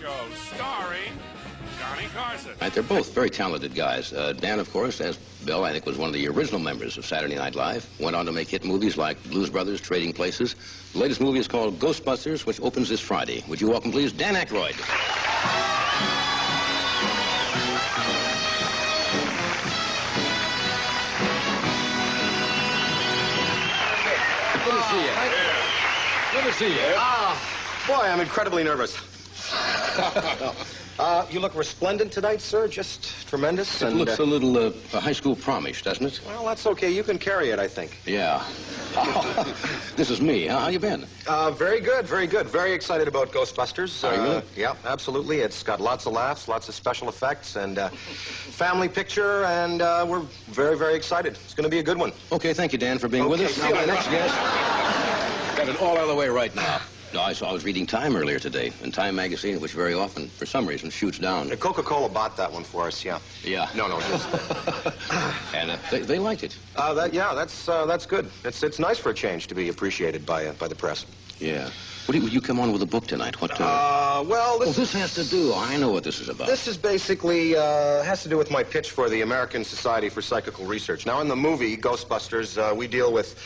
Show, starring Johnny Carson. Right, they're both very talented guys. Dan, of course, as Bill, I think, was one of the original members of Saturday Night Live. Went on to make hit movies like Blues Brothers, Trading Places. The latest movie is called Ghostbusters, which opens this Friday. Would you welcome, please, Dan Aykroyd. Good to see you. Good to see you. Boy, I'm incredibly nervous. You look resplendent tonight, sir. Just tremendous. It looks a little high school prom-ish, doesn't it? Well, that's okay. You can carry it, I think. Yeah. This is me. How you been? Very good, very good. Very excited about Ghostbusters. Are you really? Yeah, absolutely. It's got lots of laughs, lots of special effects, and family picture, and we're very, very excited. It's going to be a good one. Okay, thank you, Dan, for being with us. Now, my next guest. Got it all out of the way right now. No, I was reading Time earlier today, and Time magazine, which very often, for some reason, shoots down. Coca-Cola bought that one for us, yeah. Yeah. No, just... And they liked it. That's good. It's nice for a change to be appreciated by the press. Yeah. Would you come on with a book tonight? What? Well, this has to do. I know what this is about. This is basically has to do with my pitch for the American Society for Psychical Research. Now, in the movie Ghostbusters, we deal with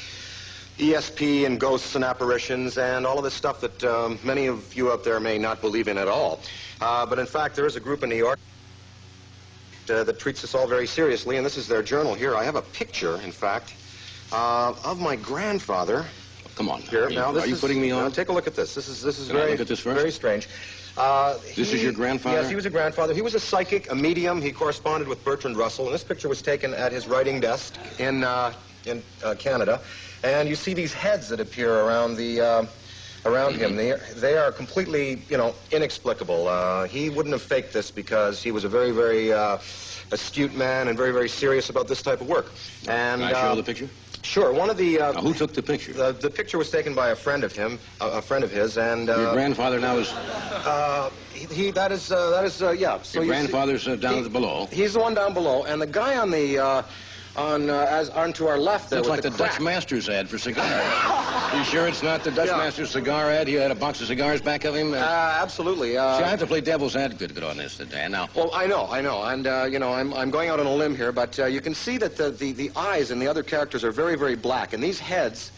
ESP and ghosts and apparitions and all of this stuff that many of you out there may not believe in at all. But in fact, there is a group in New York that treats this all very seriously, and this is their journal here. I have a picture, in fact, of my grandfather. Come on. Here. Now, are you putting me on? Now, take a look at this. This is Can I look at this first? Very strange. This is your grandfather? Yes, he was a grandfather. He was a psychic, a medium. He corresponded with Bertrand Russell, and this picture was taken at his writing desk in Canada. And you see these heads that appear around around him. They are completely, inexplicable. He wouldn't have faked this because he was a very, very astute man and very, very serious about this type of work. And can I show the picture? Sure. One of the who took the picture? The picture was taken by a friend of him, a friend of his, and your grandfather now is. That is yeah. So your grandfather's down below. He's the one down below, and the guy on the. On to our left there. Looks like the Dutch Masters ad for cigars. You sure it's not the Dutch Masters cigar ad? He had a box of cigars back of him? Absolutely. See, I have to play devil's advocate on this, Dan. Now. Well, I know, and I'm going out on a limb here, but you can see that the eyes and the other characters are very, very black, and these heads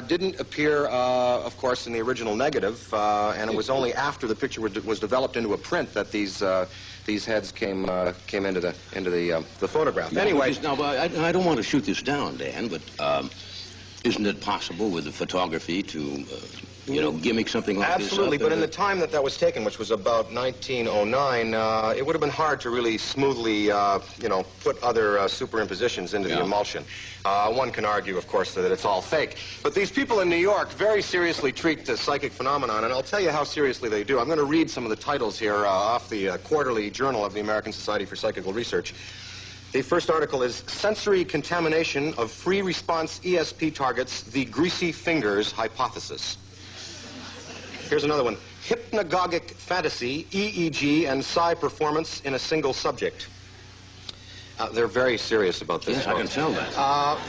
didn't appear, of course, in the original negative, and it was only after the picture was developed into a print that these heads came into the photograph. Anyway, now, I don't want to shoot this down, Dan, but isn't it possible with the photography to, gimmick something like this? Absolutely, but in the time that was taken, which was about 1909, it would have been hard to really smoothly, put other superimpositions into the emulsion. One can argue, of course, that it's all fake. But these people in New York very seriously treat the psychic phenomenon, and I'll tell you how seriously they do. I'm going to read some of the titles here off the quarterly journal of the American Society for Psychical Research. The first article is Sensory Contamination of Free Response ESP Targets, the Greasy Fingers Hypothesis. Here's another one. Hypnagogic Fantasy, EEG, and Psi Performance in a Single Subject. They're very serious about this. Yes, I can tell that.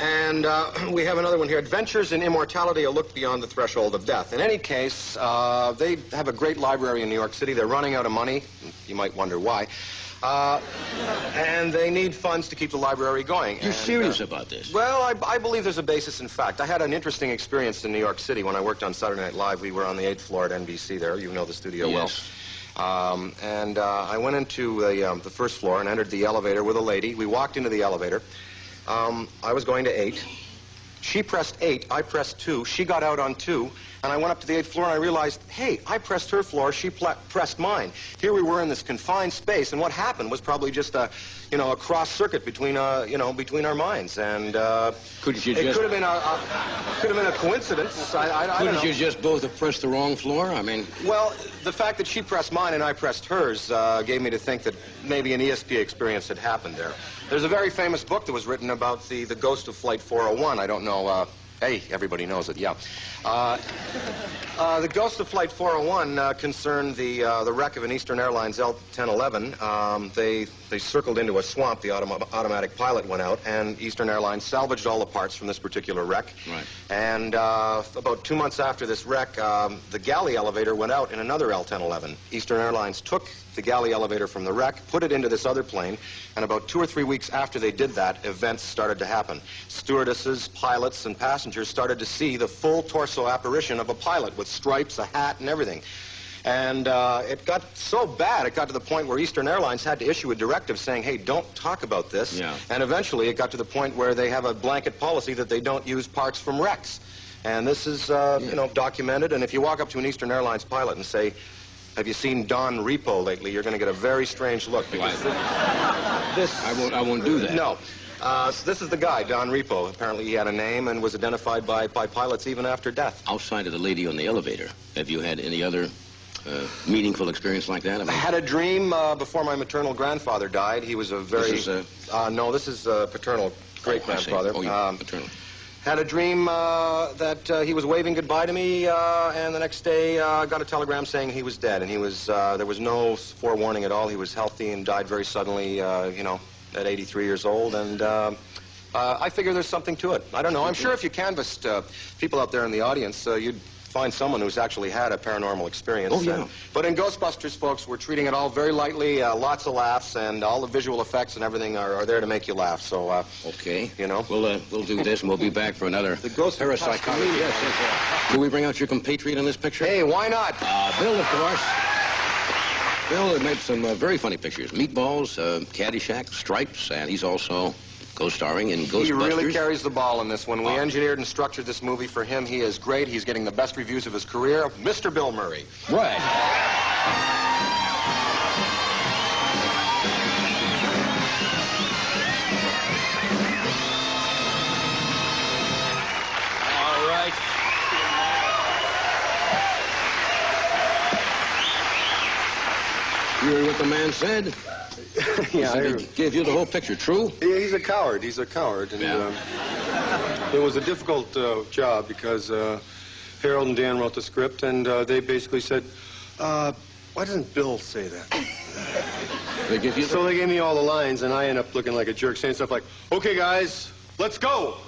And we have another one here. Adventures in Immortality, A Look Beyond the Threshold of Death. In any case, they have a great library in New York City. They're running out of money. You might wonder why. And they need funds to keep the library going. You're serious about this? Well, I believe there's a basis in fact. I had an interesting experience in New York City when I worked on Saturday Night Live. We were on the 8th floor at NBC there. You know the studio well. And I went into the first floor and entered the elevator with a lady. We walked into the elevator. I was going to 8. She pressed 8. I pressed 2. She got out on 2. And I went up to the 8th floor and I realized, hey, I pressed her floor, she pressed mine. Here we were in this confined space, and what happened was probably just a cross circuit between between our minds. And it could have been a coincidence. I don't know. Couldn't you just both have pressed the wrong floor? I mean. Well, the fact that she pressed mine and I pressed hers gave me to think that maybe an ESP experience had happened there. There's a very famous book that was written about the ghost of Flight 401. I don't know. Hey, everybody knows it, yeah. The ghost of Flight 401 concerned the wreck of an Eastern Airlines L-1011. They circled into a swamp. The automatic pilot went out, and Eastern Airlines salvaged all the parts from this particular wreck. Right. And about 2 months after this wreck, the galley elevator went out in another L-1011. Eastern Airlines took the galley elevator from the wreck, put it into this other plane, and about 2 or 3 weeks after they did that, events started to happen. Stewardesses, pilots, and passengers started to see the full torso apparition of a pilot with stripes, a hat, and everything. And it got so bad, it got to the point where Eastern Airlines had to issue a directive saying, hey, don't talk about this. Yeah. And eventually it got to the point where they have a blanket policy that they don't use parts from wrecks. And this is, you know, documented. And if you walk up to an Eastern Airlines pilot and say, have you seen Don Repo lately? You're going to get a very strange look. Because I won't do that. No. So this is the guy, Don Repo. Apparently he had a name and was identified by pilots even after death. Outside of the lady on the elevator, have you had any other meaningful experience like that? I had a dream before my maternal grandfather died. He was a very... This is, no, this is paternal great-grandfather. Oh, yeah, paternal. Had a dream that he was waving goodbye to me, and the next day got a telegram saying he was dead. And he was, there was no forewarning at all. He was healthy and died very suddenly, you know, at 83 years old. And I figure there's something to it. I don't know. I'm sure if you canvassed people out there in the audience, you'd find someone who's actually had a paranormal experience. Oh, yeah. But in Ghostbusters, folks, we're treating it all very lightly, lots of laughs, and all the visual effects and everything are there to make you laugh. So, okay. You know. We'll do this, and we'll be back for another The ghost of parapsychology. Yes. Can we bring out your compatriot in this picture? Hey, why not? Bill, of course. Bill made some very funny pictures. Meatballs, Caddyshack, Stripes, and he's also co-starring in Ghostbusters. He really carries the ball in this one. We engineered and structured this movie for him. He is great. He's getting the best reviews of his career. Mr. Bill Murray. Right. All right. You heard what the man said? Yeah, He gave you the whole picture. True? Yeah, he's a coward. He's a coward. And it was a difficult job because Harold and Dan wrote the script, and they basically said, why doesn't Bill say that? They give you So they gave me all the lines, and I end up looking like a jerk, saying stuff like, okay, guys, let's go.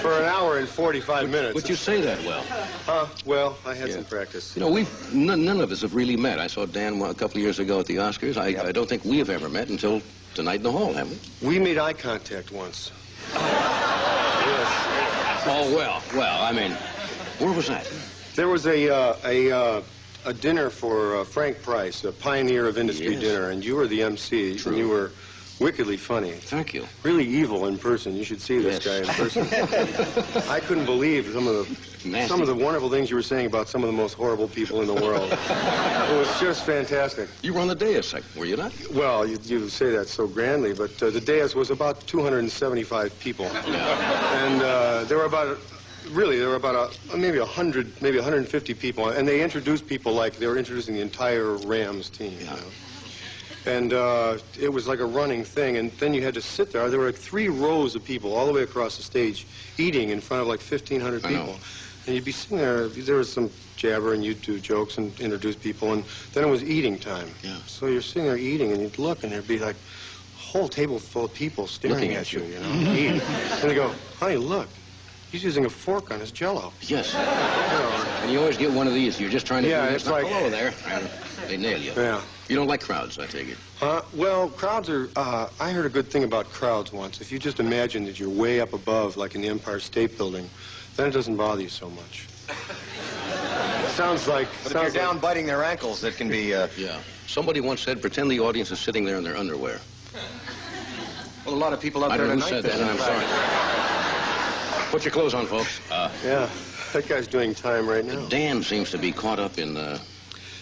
For an hour and 45 minutes. But you say that well. Well, I had some practice. You know, none of us have really met. I saw Dan a couple of years ago at the Oscars. I don't think we have ever met until tonight in the hall, have we? We made eye contact once. Yes. Oh, well, I mean, where was that? There was a dinner for Frank Price, a pioneer of industry dinner, and you were the MC. True. And you were wickedly funny. Thank you. Really evil in person. You should see this guy in person. I couldn't believe some of the wonderful things you were saying about some of the most horrible people in the world. It was just fantastic. You were on the dais, were you not? Well, you say that so grandly, but the dais was about 275 people. Yeah. And there were about maybe 100, maybe 150 people, and they introduced people like they were introducing the entire Rams team. Yeah. You know? And it was like a running thing, and then you had to sit there. There were like 3 rows of people all the way across the stage eating in front of like 1,500 people. And you'd be sitting there, there was some jabber, and you'd do jokes and introduce people, and then it was eating time. Yeah. So you're sitting there eating, and you'd look, and there'd be like a whole table full of people staring Looking at you, you know, eating. And they go, honey, look, he's using a fork on his Jell-O. Yes. And you always get one of these. You're just trying to do it's like, hello there, and they nail you. Yeah. You don't like crowds, I take it. Well, crowds are, I heard a good thing about crowds once. If you just imagine that you're way up above, like in the Empire State Building, then it doesn't bother you so much. Sounds like... But if you're down biting their ankles, it can be... Yeah. Somebody once said, pretend the audience is sitting there in their underwear. Well, a lot of people out I there don't know who tonight... said that, and I'm sorry. Put your clothes on, folks. Yeah, that guy's doing time right now. Dan seems to be caught up in...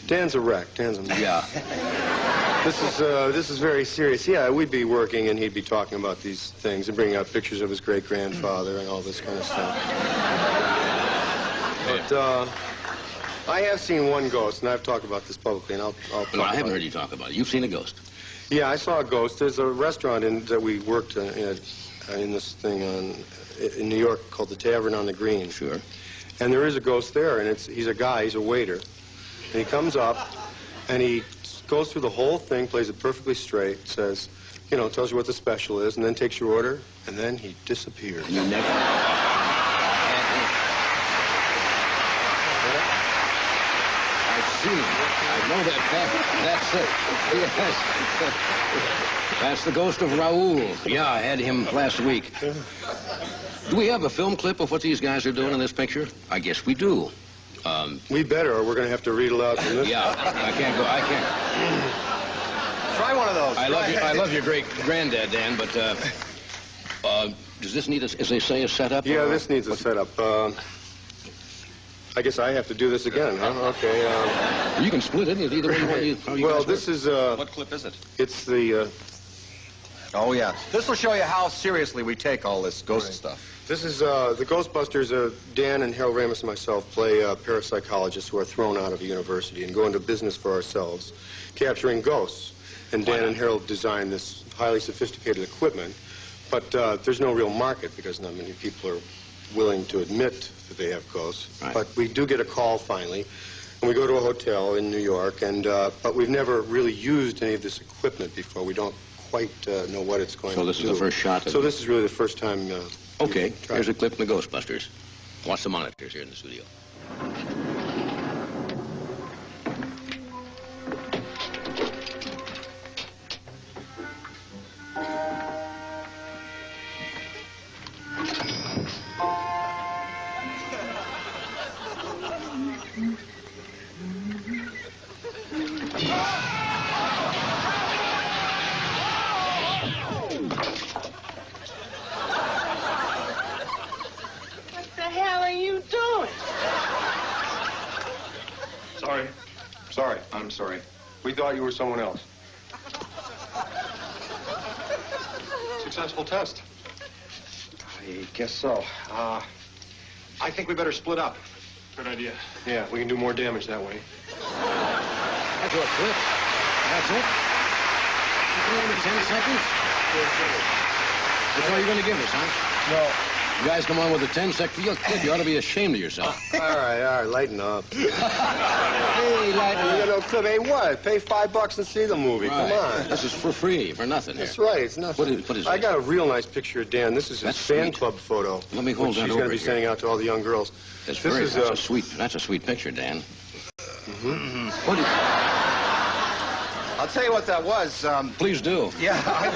Dan's a wreck. Dan's a mess. Yeah. This is very serious. Yeah, we'd be working, and he'd be talking about these things and bringing out pictures of his great-grandfather and all this kind of stuff. But I have seen one ghost, and I've talked about this publicly, and I'll talk No, I haven't about heard you talk about it. You've seen a ghost. Yeah, I saw a ghost. There's a restaurant that we worked in in this thing in New York called the Tavern on the Green. Sure. And there is a ghost there, and he's a guy, he's a waiter. And he comes up, and he goes through the whole thing, plays it perfectly straight, says, you know, tells you what the special is, and then takes your order, and then he disappears. You never... I've seen it. I know that's it. Yes. That's the ghost of Raoul. Yeah, I had him last week. Do we have a film clip of what these guys are doing in this picture? I guess we do. We better, or we're going to have to read aloud from this. Yeah, I can't. Try one of those. I love your great granddad, Dan, but does this need, as they say, a setup? Yeah, this needs a setup. I guess I have to do this again, huh? Okay. You can split it either way. Well, this is... what clip is it? It's the... Oh, yeah. This will show you how seriously we take all this ghost stuff. This is the Ghostbusters. Dan and Harold Ramis and myself play parapsychologists who are thrown out of a university and go into business for ourselves, capturing ghosts. And Dan and Harold designed this highly sophisticated equipment, but there's no real market because not many people are willing to admit that they have ghosts. Right. But we do get a call finally, and we go to a hotel in New York, and but we've never really used any of this equipment before. We don't quite know what it's going to do. So this is the first shot of So this is really the first time... Okay, here's a clip from the Ghostbusters. Watch the monitors here in the studio. I'm sorry. We thought you were someone else. Successful test. I guess so. I think we better split up. Good idea. Yeah, we can do more damage that way. That's your clip. That's it. Only 10 seconds? That's all you're going to give us, huh? No. You guys come on with a 10-second clip. You ought to be ashamed of yourself. All right, lighten up. Hey, lighten up. You know, clip, hey, what? Pay $5 and see the movie. Right. Come on. This is for free, for nothing. That's here. right, it's nothing. What is I it? got a real nice picture of Dan. This is his That's fan sweet. club photo. Let me hold which that she's over going to be here. sending out to all the young girls. That's This that's a sweet picture, Dan. Mm-hmm. What is... I'll tell you what that was. Please do. Yeah, I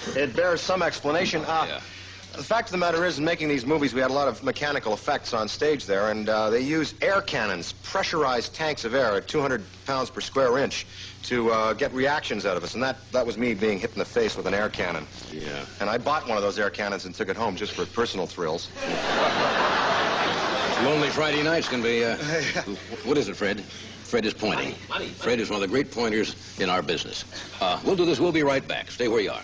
wish it bears some explanation. Yeah. The fact of the matter is, in making these movies, we had a lot of mechanical effects on stage there, and they use air cannons, pressurized tanks of air at 200 pounds per square inch to get reactions out of us, and that was me being hit in the face with an air cannon. Yeah. And I bought one of those air cannons and took it home just for personal thrills. Lonely Friday nights can be, what is it, Fred? Fred is pointing. Money. Fred is one of the great pointers in our business. We'll do this. We'll be right back. Stay where you are.